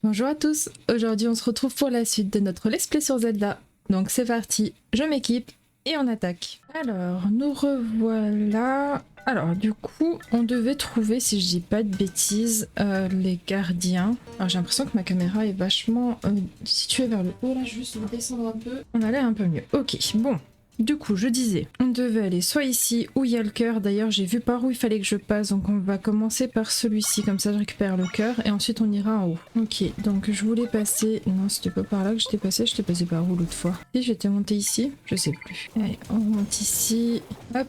Bonjour à tous, aujourd'hui on se retrouve pour la suite de notre let's play sur Zelda. Donc c'est parti, je m'équipe et on attaque. Alors, nous revoilà. Alors du coup, on devait trouver, si je dis pas de bêtises, les gardiens. Alors j'ai l'impression que ma caméra est vachement située vers le haut, là, juste descendre un peu. On a l'air un peu mieux. Ok, bon. Du coup, je disais, on devait aller soit ici où il y a le cœur. D'ailleurs, j'ai vu par où il fallait que je passe, donc on va commencer par celui-ci, comme ça je récupère le cœur et ensuite on ira en haut. Ok, donc je voulais passer... Non, c'était pas par là que j'étais passé par où l'autre fois? Si j'étais montée ici, je sais plus. Allez, on monte ici, hop,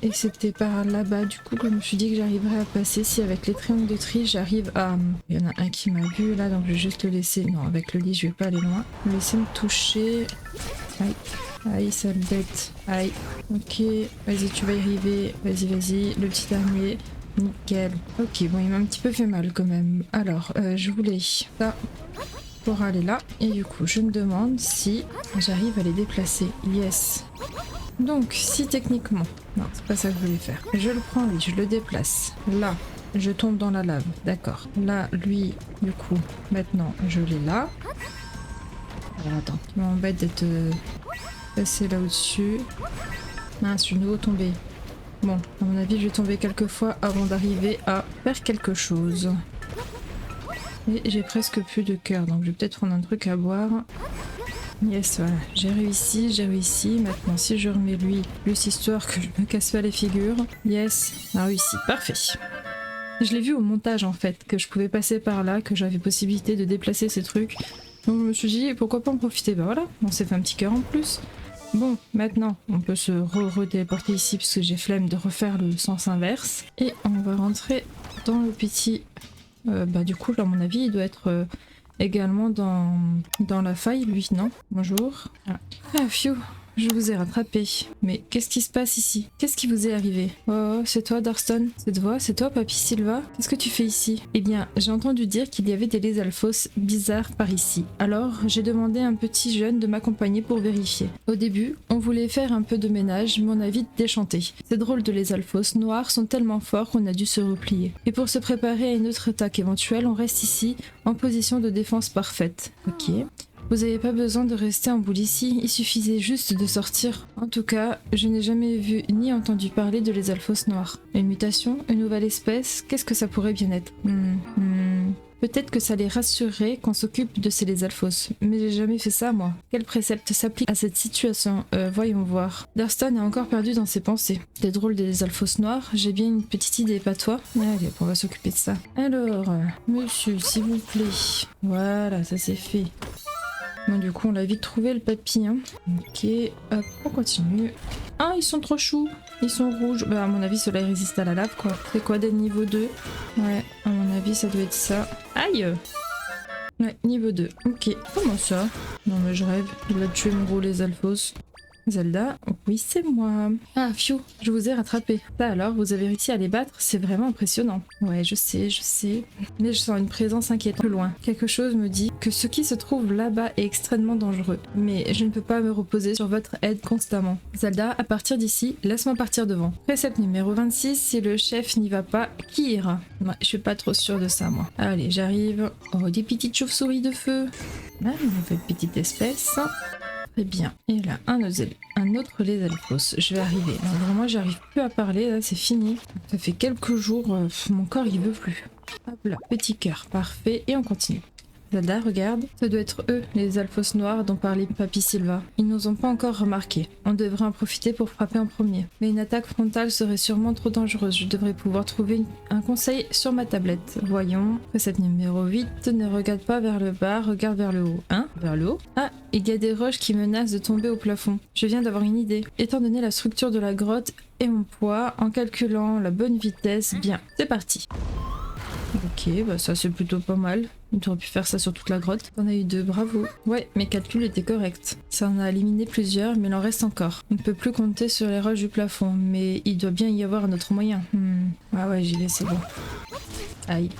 et c'était par là-bas. Du coup, je me suis dit que j'arriverais à passer si avec les triangles de tri, j'arrive à... Il y en a un qui m'a vu là, donc je vais juste le laisser... Non, avec le lit, je vais pas aller loin. Je vais laisser me toucher... Aïe. Aïe, sale bête. Aïe. Ok, vas-y, tu vas y arriver. Vas-y, vas-y. Le petit dernier. Nickel. Ok, bon, il m'a un petit peu fait mal quand même. Alors, je voulais ça pour aller là. Et du coup, je me demande si j'arrive à les déplacer. Yes. Donc, si techniquement... Non, c'est pas ça que je voulais faire. Je le prends, oui, je le déplace. Là, je tombe dans la lave. D'accord. Là, lui, du coup, maintenant, je l'ai là. Alors, attends, tu m'embêtes d'être... passer là au-dessus. Mince, je suis de nouveau tombée. Bon, à mon avis, je vais tomber quelques fois avant d'arriver à faire quelque chose. Et j'ai presque plus de cœur, donc je vais peut-être prendre un truc à boire. Yes, voilà, j'ai réussi. Maintenant, si je remets lui, juste histoire que je me casse pas les figures. Yes, a réussi, parfait. Je l'ai vu au montage en fait, que je pouvais passer par là, que j'avais possibilité de déplacer ces trucs. Donc je me suis dit, pourquoi pas en profiter? Bah voilà, on s'est fait un petit cœur en plus. Bon, maintenant, on peut se re-téléporter ici parce que j'ai flemme de refaire le sens inverse. Et on va rentrer dans le petit... bah du coup, à mon avis, il doit être également dans la faille, lui, non? Bonjour. Ah, phew, je vous ai rattrapé. Mais qu'est-ce qui se passe ici? Qu'est-ce qui vous est arrivé? Oh, c'est toi, Darston? C'est toi, Papy Sylva? Qu'est-ce que tu fais ici? Eh bien, j'ai entendu dire qu'il y avait des Lizalfos bizarres par ici. Alors, j'ai demandé à un petit jeune de m'accompagner pour vérifier. Au début, on voulait faire un peu de ménage, mais on a vite déchanté. Ces drôles de Lizalfos noirs sont tellement forts qu'on a dû se replier. Et pour se préparer à une autre attaque éventuelle, on reste ici, en position de défense parfaite. Ok. Vous n'avez pas besoin de rester en boule ici, il suffisait juste de sortir. En tout cas, je n'ai jamais vu ni entendu parler de Lizalfos noirs. Une mutation, une nouvelle espèce, qu'est-ce que ça pourrait bien être? Peut-être que ça les rassurerait qu'on s'occupe de ces Lizalfos, mais j'ai jamais fait ça moi. Quel précepte s'applique à cette situation? Voyons voir. Darston est encore perdu dans ses pensées. Des drôles des Lizalfos noirs, j'ai bien une petite idée, pas toi? Allez, on va s'occuper de ça. Alors, monsieur, s'il vous plaît. Voilà, ça c'est fait. Bon, du coup, on l'a vite trouvé le papy. Hein. Ok, hop, on continue. Ah, ils sont trop choux. Ils sont rouges. Bah, à mon avis, ceux-là, ils résistent à la lave, quoi. C'est quoi, des niveaux 2? Ouais, à mon avis, ça doit être ça. Aïe! Ouais, niveau 2. Ok, comment ça? Non, mais je rêve. Il va tuer mon gros les Alphos. Zelda, oui c'est moi. Ah phew, je vous ai rattrapé. Ça alors, vous avez réussi à les battre, c'est vraiment impressionnant. Ouais, je sais. Mais je sens une présence inquiétante plus loin. Quelque chose me dit que ce qui se trouve là-bas est extrêmement dangereux. Mais je ne peux pas me reposer sur votre aide constamment. Zelda, à partir d'ici, laisse-moi partir devant. Précepte numéro 26, si le chef n'y va pas, qui ira? Ouais, je suis pas trop sûre de ça moi. Allez, j'arrive. Oh, des petites chauves-souris de feu. Ah, une nouvelle petite espèce. Très bien. Et là, un autre Lizalfos. Je vais arriver. Alors, vraiment, j'arrive plus à parler. Là, c'est fini. Ça fait quelques jours. Mon corps, il veut plus. Hop là, petit cœur. Parfait. Et on continue. Zelda, regarde. Ça doit être eux, les Alphos noirs dont parlait Papy Sylva. Ils nous ont pas encore remarqué. On devrait en profiter pour frapper en premier. Mais une attaque frontale serait sûrement trop dangereuse. Je devrais pouvoir trouver un conseil sur ma tablette. Voyons. Précepte numéro 8. Ne regarde pas vers le bas, regarde vers le haut. Hein? Vers le haut? Ah, il y a des roches qui menacent de tomber au plafond. Je viens d'avoir une idée. Étant donné la structure de la grotte et mon poids, en calculant la bonne vitesse, bien, c'est parti. Ok, bah ça c'est plutôt pas mal. Tu aurais pu faire ça sur toute la grotte. T'en as eu 2, bravo. Ouais, mes calculs étaient corrects. Ça en a éliminé plusieurs, mais il en reste encore. On ne peut plus compter sur les roches du plafond, mais il doit bien y avoir un autre moyen. Ah ouais, j'y vais, c'est bon. Aïe.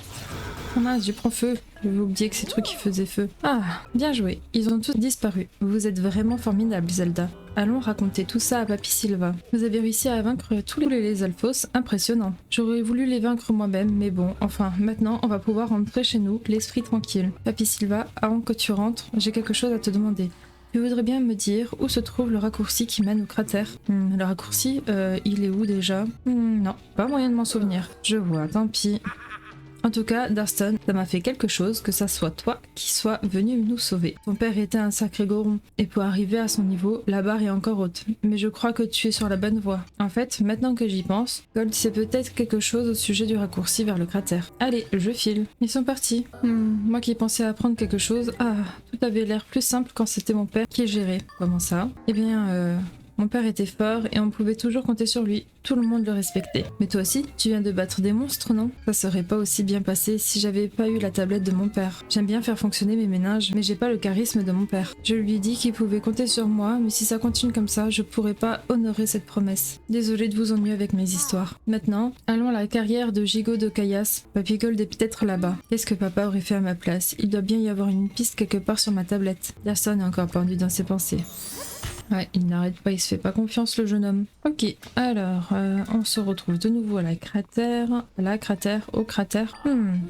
Oh mince, je prends feu. J'avais oublié que ces trucs qui faisaient feu. Ah, bien joué. Ils ont tous disparu. Vous êtes vraiment formidable, Zelda. allons raconter tout ça à Papy Silva. Vous avez réussi à vaincre tous les Alphos, impressionnant. J'aurais voulu les vaincre moi-même, mais bon, enfin, maintenant on va pouvoir rentrer chez nous, l'esprit tranquille. Papy Silva, avant que tu rentres, j'ai quelque chose à te demander. Tu voudrais bien me dire où se trouve le raccourci qui mène au cratère? Le raccourci, il est où déjà? Non, pas moyen de m'en souvenir. Je vois, tant pis. En tout cas, Darston, ça m'a fait quelque chose que ça soit toi qui sois venu nous sauver. Ton père était un sacré goron, et pour arriver à son niveau, la barre est encore haute. Mais je crois que tu es sur la bonne voie. En fait, maintenant que j'y pense, Gold sait peut-être quelque chose au sujet du raccourci vers le cratère. Allez, je file. Ils sont partis. Moi qui pensais apprendre quelque chose, tout avait l'air plus simple quand c'était mon père qui gérait. Comment ça? Eh bien, mon père était fort et on pouvait toujours compter sur lui. Tout le monde le respectait. Mais toi aussi, tu viens de battre des monstres, non? Ça serait pas aussi bien passé si j'avais pas eu la tablette de mon père. J'aime bien faire fonctionner mes méninges, mais j'ai pas le charisme de mon père. Je lui ai dit qu'il pouvait compter sur moi, mais si ça continue comme ça, je pourrais pas honorer cette promesse. Désolée de vous ennuyer avec mes histoires. Maintenant, allons à la carrière de Gigot de Caillasse. Papy Gold est peut-être là-bas. Qu'est-ce que papa aurait fait à ma place? Il doit bien y avoir une piste quelque part sur ma tablette. Personne est encore perdu dans ses pensées. Ouais, il n'arrête pas, il se fait pas confiance le jeune homme. Ok, alors, on se retrouve de nouveau à la cratère. Au cratère.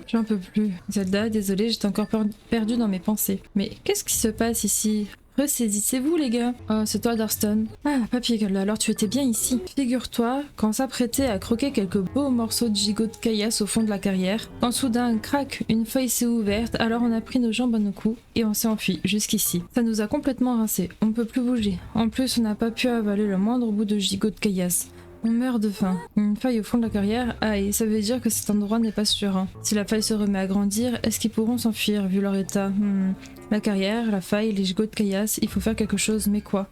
J'en peux plus. Zelda, désolée, j'étais encore perdue dans mes pensées. Mais qu'est-ce qui se passe ici? Ressaisissez-vous les gars. Oh, c'est toi Darston. Ah, Papy Gold, alors tu étais bien ici. Figure-toi qu'on s'apprêtait à croquer quelques beaux morceaux de gigot de caillasse au fond de la carrière, quand soudain, crac, une feuille s'est ouverte, alors on a pris nos jambes à nos coups et on s'est enfui jusqu'ici. Ça nous a complètement rincés, on peut plus bouger. En plus, on n'a pas pu avaler le moindre bout de gigot de caillasse. On meurt de faim. Une faille au fond de la carrière, et ça veut dire que cet endroit n'est pas sûr. Hein. Si la faille se remet à grandir, est-ce qu'ils pourront s'enfuir vu leur état? La carrière, la faille, les gigots de caillasse, il faut faire quelque chose, mais quoi?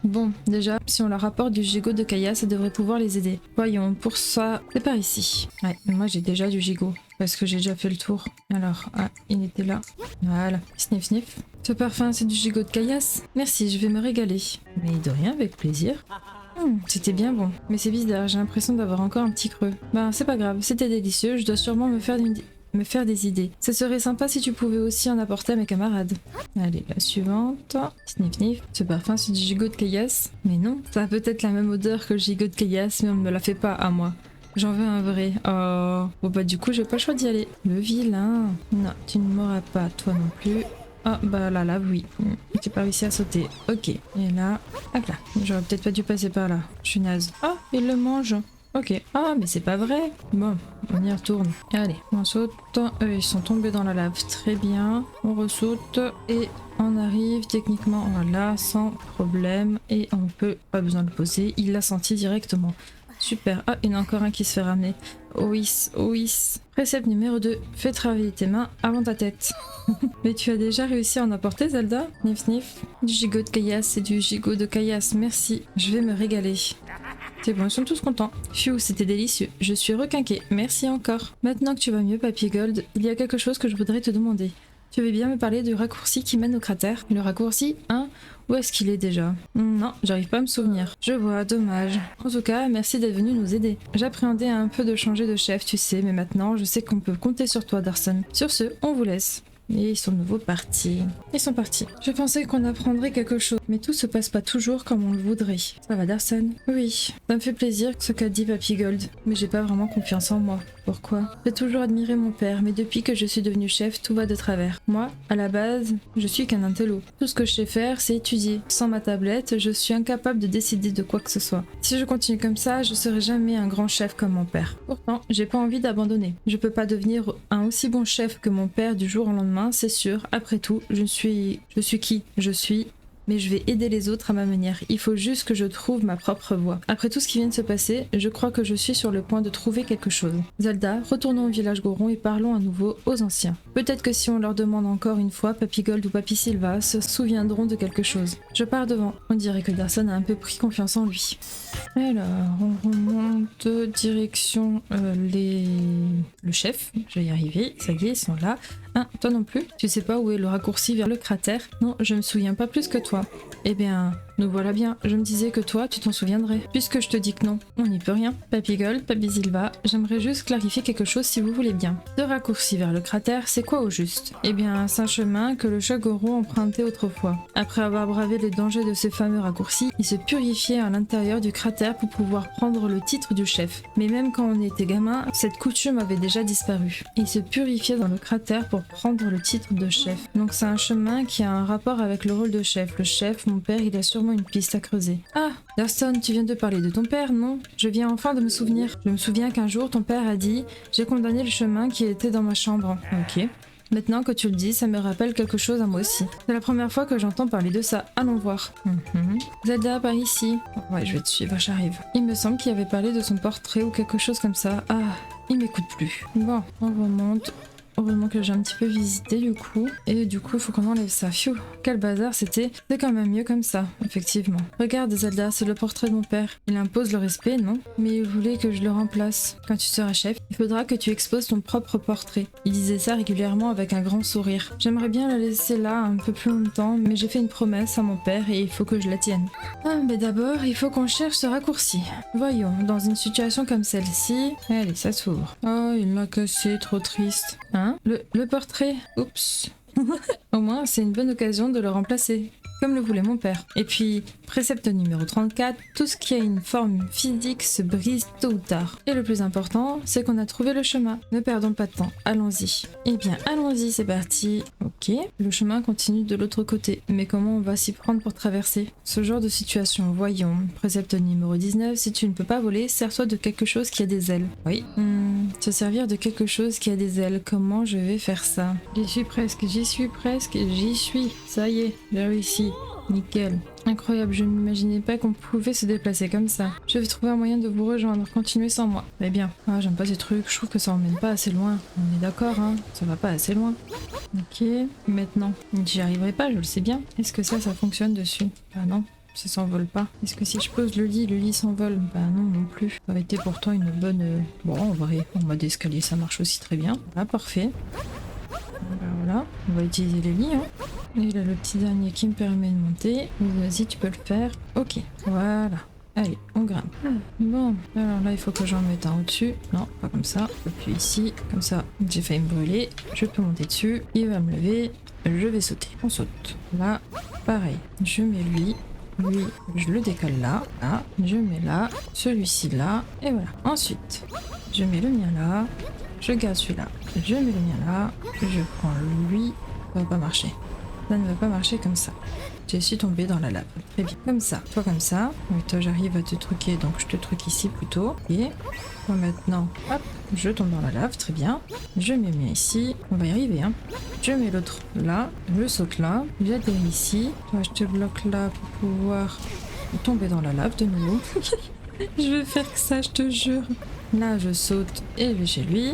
Bon, déjà, si on leur apporte du gigot de caillasse, ça devrait pouvoir les aider. Voyons, pour ça, c'est par ici. Ouais, moi j'ai déjà du gigot, parce que j'ai déjà fait le tour. Alors, il était là. Voilà, sniff sniff. Ce parfum, c'est du gigot de caillasse? Merci, je vais me régaler. Mais de rien, avec plaisir. C'était bien bon, mais c'est bizarre, j'ai l'impression d'avoir encore un petit creux. Ben c'est pas grave, c'était délicieux, je dois sûrement me faire des idées. Ce serait sympa si tu pouvais aussi en apporter à mes camarades. Allez, la suivante. Sniff sniff. Ce parfum c'est du gigot de caillasse? Mais non, ça a peut-être la même odeur que le gigot de caillasse, mais on ne me la fait pas à moi. J'en veux un vrai. Oh. Bon bah du coup j'ai pas le choix d'y aller. Le vilain. Non, tu ne m'auras pas, toi non plus. Ah bah là oui, j'ai pas réussi à sauter. Ok, et là, hop là, j'aurais peut-être pas dû passer par là, je suis naze. Ah, il le mange. Ok, ah mais c'est pas vrai. Bon, on y retourne. Allez, on saute. Eux ils sont tombés dans la lave, très bien. On ressaute et on arrive techniquement là sans problème. Et on peut, pas besoin de le poser, il l'a senti directement. Super. Ah, il y en a encore un qui se fait ramener. Ois. Précepte numéro 2. Fais travailler tes mains avant ta tête. Mais tu as déjà réussi à en apporter, Zelda? Sniff sniff. Du gigot de caillasse, c'est du gigot de caillasse. Merci. Je vais me régaler. C'est bon, ils sont tous contents. Phew, c'était délicieux. Je suis requinquée. Merci encore. Maintenant que tu vas mieux, Papy Gold, il y a quelque chose que je voudrais te demander. Tu veux bien me parler du raccourci qui mène au cratère? Le raccourci, hein? Où est-ce qu'il est déjà? Non, j'arrive pas à me souvenir. Je vois, dommage. En tout cas, merci d'être venu nous aider. J'appréhendais un peu de changer de chef, tu sais, mais maintenant, je sais qu'on peut compter sur toi, Darston. Sur ce, on vous laisse. Et ils sont de nouveau partis. Ils sont partis. Je pensais qu'on apprendrait quelque chose, mais tout se passe pas toujours comme on le voudrait. Ça va, Darston? Oui, ça me fait plaisir ce qu'a dit Papy Gold, mais j'ai pas vraiment confiance en moi. Pourquoi? J'ai toujours admiré mon père, mais depuis que je suis devenue chef, tout va de travers. Moi, à la base, je suis qu'un intello. Tout ce que je sais faire, c'est étudier. Sans ma tablette, je suis incapable de décider de quoi que ce soit. Si je continue comme ça, je serai jamais un grand chef comme mon père. Pourtant, j'ai pas envie d'abandonner. Je peux pas devenir un aussi bon chef que mon père du jour au lendemain, c'est sûr. Après tout, je suis qui? Je suis... Mais je vais aider les autres à ma manière. Il faut juste que je trouve ma propre voie. Après tout ce qui vient de se passer, je crois que je suis sur le point de trouver quelque chose. Zelda, retournons au village Goron et parlons à nouveau aux anciens. Peut-être que si on leur demande encore une fois, Papy Gold ou Papy Silva se souviendront de quelque chose. Je pars devant. On dirait que Darston a un peu pris confiance en lui. Alors, on remonte direction le chef. Je vais y arriver. Ça y est, ils sont là. Ah, toi non plus? Tu sais pas où est le raccourci vers le cratère? Non, je me souviens pas plus que toi. Eh bien, nous voilà bien. Je me disais que toi, tu t'en souviendrais. Puisque je te dis que non, on n'y peut rien. Papy Gold, Papy Silva, j'aimerais juste clarifier quelque chose si vous voulez bien. Ce raccourci vers le cratère, c'est quoi au juste? Eh bien, c'est un chemin que le chat Goro empruntait autrefois. Après avoir bravé les dangers de ces fameux raccourcis, il se purifiait à l'intérieur du cratère pour pouvoir prendre le titre du chef. Mais même quand on était gamin, cette coutume avait déjà disparu. Il se purifiait dans le cratère pour prendre le titre de chef. Donc c'est un chemin qui a un rapport avec le rôle de chef. Le chef, mon père, il a sûrement une piste à creuser. Ah, Durston, tu viens de parler de ton père, non? Je viens enfin de me souvenir. Je me souviens qu'un jour, ton père a dit « J'ai condamné le chemin qui était dans ma chambre. » Ok. Maintenant que tu le dis, ça me rappelle quelque chose à moi aussi. C'est la première fois que j'entends parler de ça. Allons voir. Zelda, par ici. Ouais, je vais te suivre, j'arrive. Il me semble qu'il avait parlé de son portrait ou quelque chose comme ça. Ah, il m'écoute plus. Bon, on remonte. Heureusement que j'ai un petit peu visité du coup. Et du coup, il faut qu'on enlève ça. Phew, quel bazar c'était. C'est quand même mieux comme ça, effectivement. Regarde Zelda, c'est le portrait de mon père. Il impose le respect, non? Mais il voulait que je le remplace. Quand tu seras chef, il faudra que tu exposes ton propre portrait. Il disait ça régulièrement avec un grand sourire. J'aimerais bien la laisser là un peu plus longtemps, mais j'ai fait une promesse à mon père et il faut que je la tienne. Ah, mais d'abord, il faut qu'on cherche ce raccourci. Voyons, dans une situation comme celle-ci... Allez, ça s'ouvre. Oh, il l'a cassé, trop triste. Hein? Le portrait. Oups. Au moins, c'est une bonne occasion de le remplacer, comme le voulait mon père. Et puis, précepte numéro 34, tout ce qui a une forme physique se brise tôt ou tard. Et le plus important, c'est qu'on a trouvé le chemin. Ne perdons pas de temps, allons-y. Eh bien, allons-y, c'est parti. Ok, le chemin continue de l'autre côté, mais comment on va s'y prendre pour traverser? Ce genre de situation, voyons. Précepte numéro 19, si tu ne peux pas voler, sers-toi de quelque chose qui a des ailes. Oui. Se servir de quelque chose qui a des ailes, comment je vais faire ça? J'y suis presque, j'y suis. Ça y est, j'ai réussi. Nickel. Incroyable, je n'imaginais pas qu'on pouvait se déplacer comme ça. Je vais trouver un moyen de vous rejoindre, continuez sans moi. Eh bien, ah, j'aime pas ces trucs, je trouve que ça emmène pas assez loin. On est d'accord, hein, ça va pas assez loin. Ok, maintenant, j'y arriverai pas, je le sais bien. Est-ce que ça fonctionne dessus? Ah non. Ça s'envole pas. Est-ce que si je pose le lit s'envole? Bah non, non plus. Ça aurait été pourtant une bonne... Bon, en vrai, en mode escalier, ça marche aussi très bien. Ah, parfait. Voilà, on va utiliser les lits. Hein. Et là, le petit dernier qui me permet de monter. Vas-y, tu peux le faire. Ok, voilà. Allez, on grimpe. Bon, alors là, il faut que j'en mette un au-dessus. Non, pas comme ça. Puis ici, comme ça, j'ai failli me brûler. Je peux monter dessus. Il va me lever. Je vais sauter. On saute. Là, pareil. Je mets lui. Lui, je le décale là, là, je mets là, celui-ci là, et voilà. Ensuite, je mets le mien là, je garde celui-là, je mets le mien là, je prends lui, ça va pas marcher. Ça ne va pas marcher comme ça. Je suis tombée dans la lave. Très bien. Comme ça. Toi comme ça. Oui, toi j'arrive à te truquer, donc je te truque ici plutôt. Et toi maintenant, hop, je tombe dans la lave. Très bien. Je mets le mien ici. On va y arriver, hein. Je mets l'autre là. Je saute là. J'atterris ici. Toi, je te bloque là pour pouvoir tomber dans la lave de nouveau. Je vais faire que ça, je te jure. Là, je saute et je vais chez lui.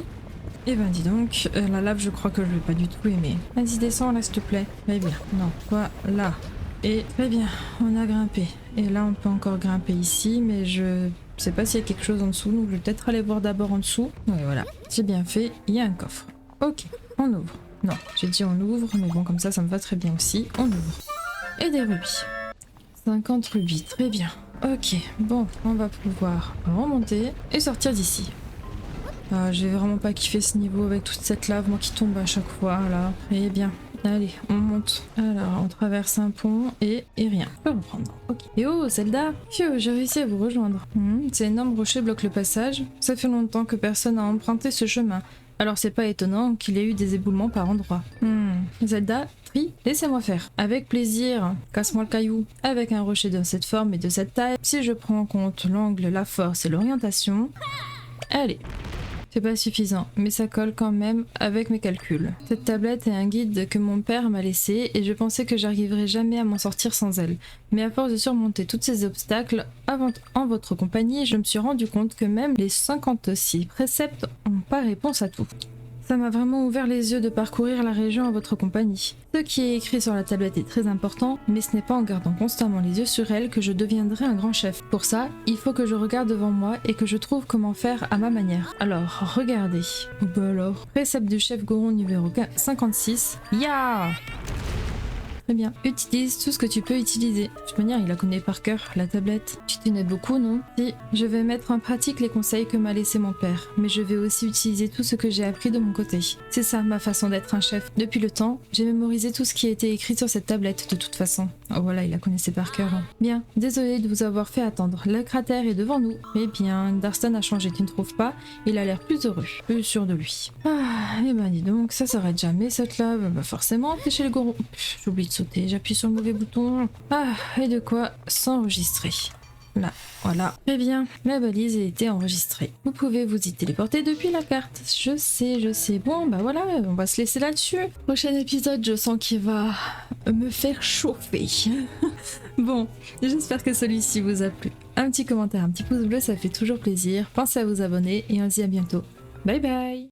Eh ben dis donc, la lave je crois que je vais pas du tout aimer. Vas-y descends là s'il te plaît. Très bien, non, toi là. Et très bien, on a grimpé. Et là on peut encore grimper ici, mais je sais pas s'il y a quelque chose en dessous, donc je vais peut-être aller voir d'abord en dessous. Oui voilà, j'ai bien fait, il y a un coffre. Ok, on ouvre. Non, j'ai dit on ouvre, mais bon comme ça me va très bien aussi. On ouvre. Et des rubis. 50 rubis, très bien. Ok, bon, on va pouvoir remonter et sortir d'ici. Ah, j'ai vraiment pas kiffé ce niveau avec toute cette lave, moi qui tombe à chaque fois là. Eh bien, allez, on monte. Alors, on traverse un pont et rien. On peut reprendre. Ok. Et oh, Zelda! Phew, j'ai réussi à vous rejoindre. Ces énormes rochers bloquent le passage. Ça fait longtemps que personne n'a emprunté ce chemin. Alors c'est pas étonnant qu'il ait eu des éboulements par endroits. Zelda, Tri, laissez-moi faire. Avec plaisir. Casse-moi le caillou. Avec un rocher de cette forme et de cette taille, si je prends en compte l'angle, la force et l'orientation... Allez. C'est pas suffisant, mais ça colle quand même avec mes calculs. Cette tablette est un guide que mon père m'a laissé et je pensais que j'arriverais jamais à m'en sortir sans elle. Mais à force de surmonter tous ces obstacles, en votre compagnie, je me suis rendu compte que même les 56 préceptes n'ont pas réponse à tout. Ça m'a vraiment ouvert les yeux de parcourir la région en votre compagnie. Ce qui est écrit sur la tablette est très important, mais ce n'est pas en gardant constamment les yeux sur elle que je deviendrai un grand chef. Pour ça, il faut que je regarde devant moi et que je trouve comment faire à ma manière. Alors, regardez. Bah alors, précepte du chef Goron numéro 56. Ya! Très bien. Utilise tout ce que tu peux utiliser. De toute manière, il la connaît par cœur, la tablette. Tu t'en beaucoup, non? Si, je vais mettre en pratique les conseils que m'a laissé mon père, mais je vais aussi utiliser tout ce que j'ai appris de mon côté. C'est ça ma façon d'être un chef. Depuis le temps, j'ai mémorisé tout ce qui a été écrit sur cette tablette de toute façon. Oh voilà, il la connaissait par cœur. Hein. Bien, désolé de vous avoir fait attendre. Le cratère est devant nous. Eh bien, Darstan a changé, tu ne trouves pas? Il a l'air plus heureux, plus sûr de lui. Ah, et ben dis donc, ça s'arrête jamais cette lave. Bah forcément, t'es chez le goron. J'oublie de sauter, j'appuie sur le mauvais bouton. Ah, et de quoi s'enregistrer. Là, voilà. Très bien, la balise a été enregistrée. Vous pouvez vous y téléporter depuis la carte. Je sais. Bon, bah voilà, on va se laisser là-dessus. Prochain épisode, je sens qu'il va me faire chauffer. Bon, j'espère que celui-ci vous a plu. Un petit commentaire, un petit pouce bleu, ça fait toujours plaisir. Pensez à vous abonner et on se dit à bientôt. Bye bye!